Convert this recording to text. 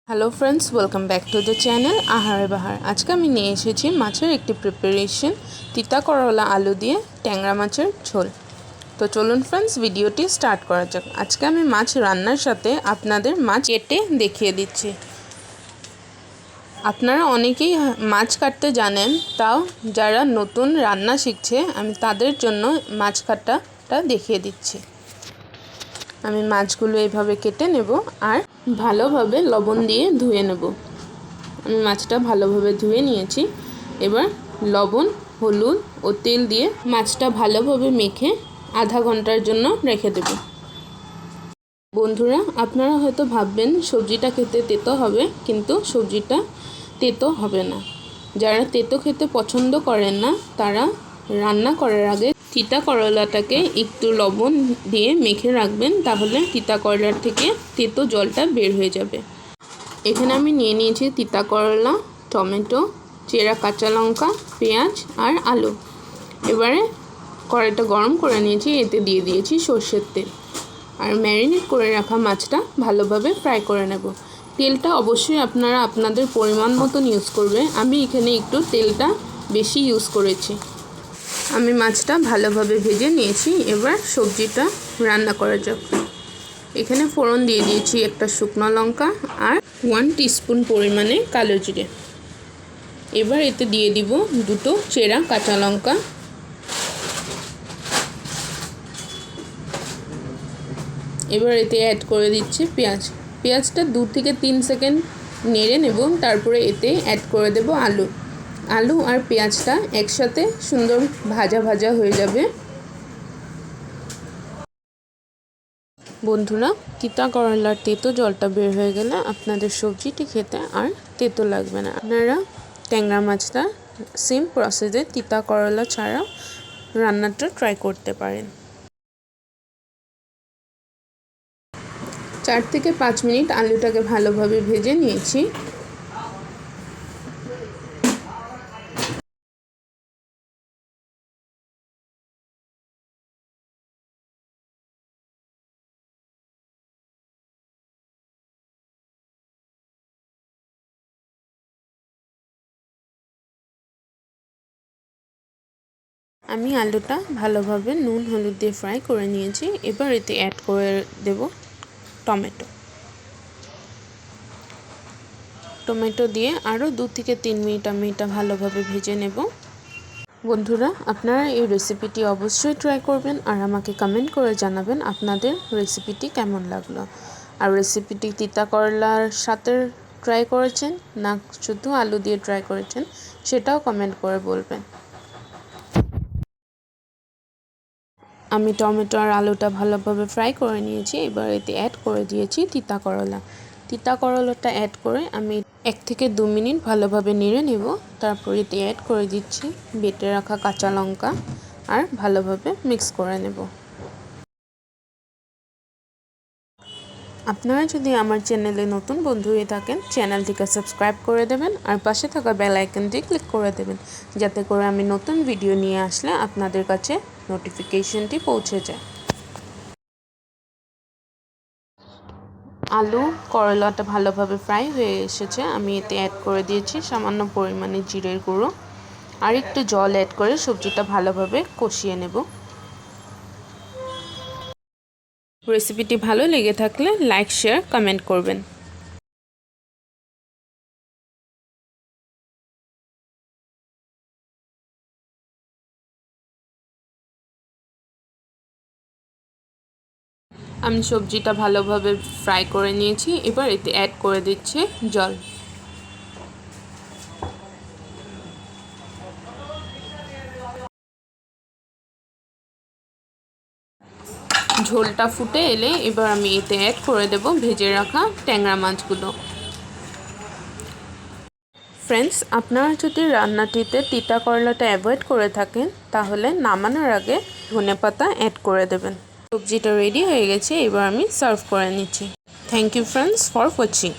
Hello friends, welcome back to the channel আহারে বাহার। আজকে আমি নিয়ে এসেছি মাছের একটি প্রিপারেশন, তিতা করলা আলু দিয়ে ট্যাংরা মাছের ঝোল। তো চলুন ফ্রেন্ডস, ভিডিওটি স্টার্ট করা যাক। আজকে আমি মাছ রান্নার সাথে আপনাদের মাছ কেটে দেখিয়ে দিচ্ছি। আপনারা অনেকেই মাছ কাটতে জানেন, তাও যারা নতুন রান্না শিখছে আমি তাদের জন্য মাছ কাটাটা দেখিয়ে দিচ্ছি। আমি মাছগুলো এইভাবে কেটে নেব আর ভালোভাবে লবণ দিয়ে ধুয়ে নেব। আমি মাছটা ভালোভাবে ধুয়ে নিয়েছি। এবার লবণ, হলুদ ও তেল দিয়ে মাছটা ভালোভাবে মেখে আধা ঘন্টার জন্য রেখে দেব। বন্ধুরা, আপনারা হয়তো ভাববেন সবজিটা খেতে তেতো হবে, কিন্তু সবজিটা তেতো হবে না। যারা তেতো খেতে পছন্দ করেন না তারা রান্না করার আগে তিতা করলাটাকে একটু লবণ দিয়ে মেখে রাখবেন, তাহলে তিতা করলার থেকে তেতো জলটা বের হয়ে যাবে। এখানে আমি নিয়ে নিয়েছি তিতা করলা, টমেটো, চেরা কাঁচা লঙ্কা, পেঁয়াজ আর আলু। এবারে কড়াইটা গরম করে নিয়েছি, এতে দিয়ে দিয়েছি সর্ষের তেল আর ম্যারিনেট করে রাখা মাছটা ভালোভাবে ফ্রাই করে নেব। তেলটা অবশ্যই আপনারা আপনাদের পরিমাণ মতন ইউজ করবে। আমি এখানে একটু তেলটা বেশি ইউজ করেছি। আমি মাছটা ভালোভাবে ভেজে নিয়েছি। এবার সবজিটা রান্না করা যাক। এখানে ফোড়ন দিয়ে দিয়েছি একটা শুকনো লঙ্কা আর 1 টিস্পুন পরিমাণে কালো জিরে। এবার এতে দিয়ে দিব দুটো চেরা কাঁচা লঙ্কা। এবার এতে অ্যাড করে দিচ্ছি পেঁয়াজটা 2 থেকে 3 সেকেন্ড নেড়ে নেব। তারপরে এতে অ্যাড করে দেব আলু আর পেঁয়াজটা একসাথে সুন্দর ভাজা ভাজা হয়ে যাবে। বন্ধুরা, তিতা করলার তেতো জলটা বের হয়ে গেলে আপনাদের সবজিটি খেতে আর তেতো লাগবে না। আপনারা ট্যাংরা মাছটা সেম প্রসেসে তিতা করলা ছাড়াও রান্নাটা ট্রাই করতে পারেন। 4 থেকে 5 মিনিট আলুটাকে ভালোভাবে ভেজে নিয়েছি। আমি আলুটা ভালোভাবে নুন হলুদ দিয়ে ফ্রাই করে নিয়েছি। এবার এতে অ্যাড করে দেব টমেটো দিয়ে আরও 2 থেকে 3 মিনিট আমি এটা ভালোভাবে ভেজে নেব। বন্ধুরা, আপনারা এই রেসিপিটি অবশ্যই ট্রাই করবেন আর আমাকে কমেন্ট করে জানাবেন আপনাদের রেসিপিটি কেমন লাগলো। আর রেসিপিটি তিতা করলার সাথে ট্রাই করেছেন না শুধু আলু দিয়ে ট্রাই করেছেন, সেটাও কমেন্ট করে বলবেন। আমি টমেটো আর আলুটা ভালোভাবে ফ্রাই করে নিয়েছি। এবার এতে অ্যাড করে দিয়েছি তিতা করলাটা অ্যাড করে আমি 1 থেকে 2 মিনিট ভালোভাবে নেড়ে নেব। তারপর এতে অ্যাড করে দিচ্ছি বেটে রাখা কাঁচা লঙ্কা আর ভালোভাবে মিক্স করে নেব। আপনারা যদি আমার চ্যানেলে নতুন বন্ধু হয়ে থাকেন, চ্যানেলটিকে সাবস্ক্রাইব করে দেবেন আর পাশে থাকা বেল আইকনটি ক্লিক করে দেবেন, যাতে করে আমি নতুন ভিডিও নিয়ে আসলে আপনাদের কাছে নোটিফিকেশনটি পৌঁছে যায়। আলু করলাটা ভালোভাবে ফ্রাই হয়ে এসেছে। আমি এতে অ্যাড করে দিয়েছি সামান্য পরিমাণে জিরের গুঁড়ো আর একটু জল অ্যাড করে সবজিটা ভালোভাবে কষিয়ে নেব। রেসিপিটি ভালো লেগে থাকলে লাইক, শেয়ার, কমেন্ট করবেন। আমি সবজিটা ভালোভাবে ফ্রাই করে নিয়েছি। এবার এতে অ্যাড করে দিচ্ছি জল। ঝোলটা ফুটে এলে এবার আমি এতে অ্যাড করে দেব ভেজে রাখা ট্যাংরা মাছগুলো। ফ্রেন্ডস, আপনারা যদি রান্নাটিতে তিতা করলাটা অ্যাভয়েড করে থাকেন তাহলে নামানোর আগে ধনেপাতা অ্যাড করে দেবেন। সবজিটা রেডি হয়ে গেছে, এবার আমি সার্ভ করে নিচ্ছি। Thank you friends for watching.